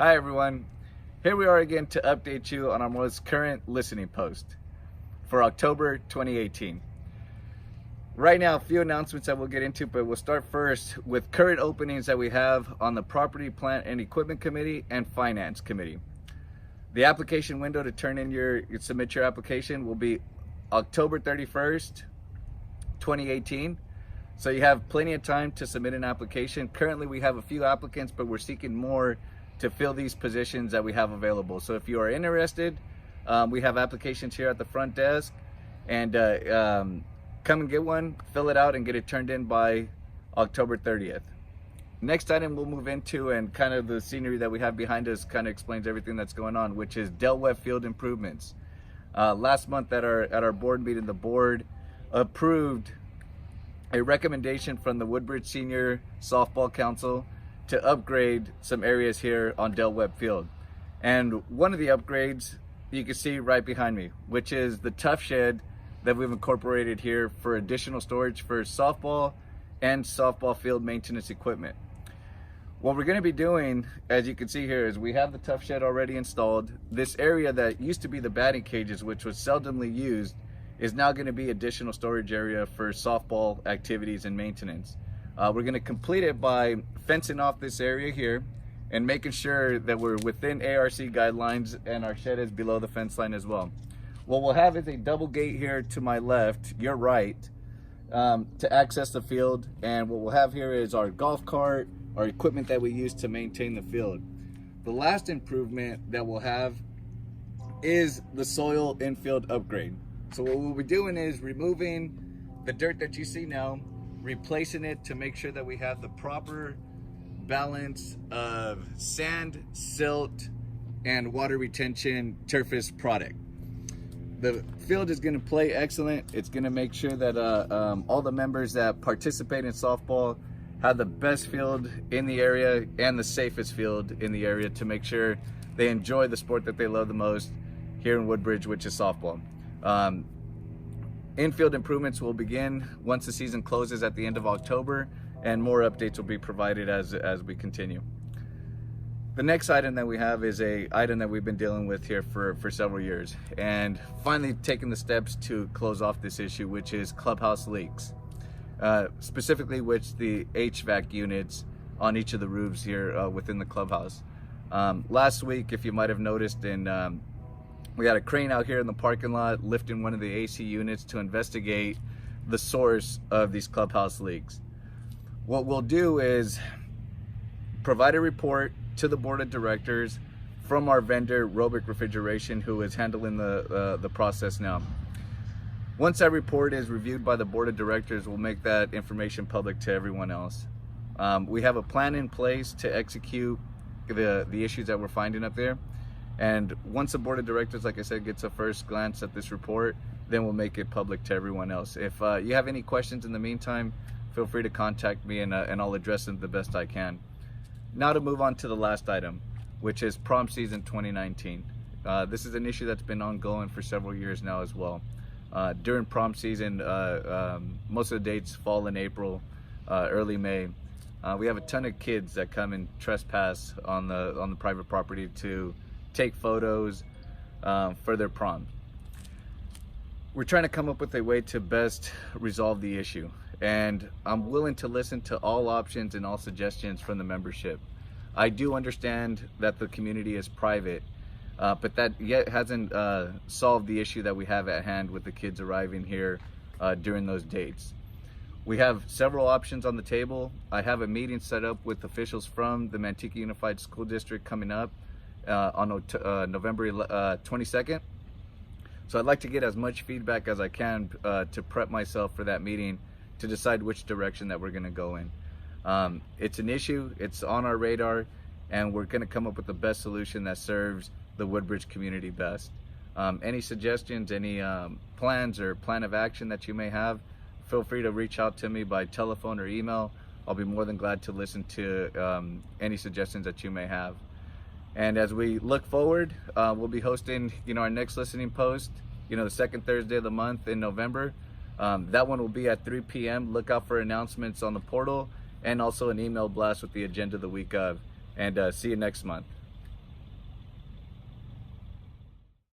Hi everyone, here we are again to update you on our most current listening post for October 2018. Right now, a few announcements that we'll get into, but we'll start first with current openings that we have on the Property, Plant, and Equipment Committee and Finance Committee. The application window to turn in submit your application will be October 31st, 2018. So you have plenty of time to submit an application. Currently we have a few applicants, but we're seeking more to fill these positions that we have available. So if you are interested, we have applications here at the front desk, and come and get one, fill it out, and get it turned in by October 30th. Next item we'll move into, and kind of the scenery that we have behind us kind of explains everything that's going on, which is Webb field improvements. Last month at our board meeting, the board approved a recommendation from the Woodbridge Senior Softball Council to upgrade some areas here on Webb Field. And one of the upgrades you can see right behind me, which is the tough shed that we've incorporated here for additional storage for softball and softball field maintenance equipment. What we're going to be doing, as you can see here, is we have the tough shed already installed. This area that used to be the batting cages, which was seldomly used, is now going to be additional storage area for softball activities and maintenance. We're going to complete it by fencing off this area here and making sure that we're within ARC guidelines, and our shed is below the fence line as well. What we'll have is a double gate here to my left, your right, to access the field. And what we'll have here is our golf cart, our equipment that we use to maintain the field. The last improvement that we'll have is the soil infield upgrade. So what we'll be doing is removing the dirt that you see now, replacing it to make sure that we have the proper balance of sand, silt, and water retention turfist product. The field is going to play excellent. It's going to make sure that all the members that participate in softball have the best field in the area and the safest field in the area, to make sure they enjoy the sport that they love the most here in Woodbridge, which is softball. Infield improvements will begin once the season closes at the end of October, and more updates will be provided as we continue. The next item that we have is a item that we've been dealing with here for several years, and finally taking the steps to close off this issue, which is clubhouse leaks. Specifically which the HVAC units on each of the roofs here within the clubhouse. Last week, if you might have noticed, we had a crane out here in the parking lot lifting one of the AC units to investigate the source of these clubhouse leaks. What we'll do is provide a report to the board of directors from our vendor, Robic Refrigeration, who is handling the process now. Once that report is reviewed by the board of directors, we'll make that information public to everyone else. We have a plan in place to execute the issues that we're finding up there. And once the board of directors, like I said, gets a first glance at this report, then we'll make it public to everyone else. If you have any questions in the meantime, feel free to contact me, and I'll address them the best I can. Now to move on to the last item, which is prom season 2019. This is an issue that's been ongoing for several years now as well. During prom season, most of the dates fall in April, early May. We have a ton of kids that come and trespass on the private property to take photos for their prom. We're trying to come up with a way to best resolve the issue, and I'm willing to listen to all options and all suggestions from the membership. I do understand that the community is private, but that yet hasn't solved the issue that we have at hand with the kids arriving here during those dates. We have several options on the table. I have a meeting set up with officials from the Manteca Unified School District coming up on November 22nd. So I'd like to get as much feedback as I can to prep myself for that meeting to decide which direction that we're going to go in. It's an issue, it's on our radar, and we're going to come up with the best solution that serves the Woodbridge community best. Any suggestions, any plans or plan of action that you may have, feel free to reach out to me by telephone or email. I'll be more than glad to listen to any suggestions that you may have. And as we look forward, we'll be hosting, our next listening post, the second Thursday of the month in November. That one will be at 3 p.m. Look out for announcements on the portal, and also an email blast with the agenda the week of. And see you next month.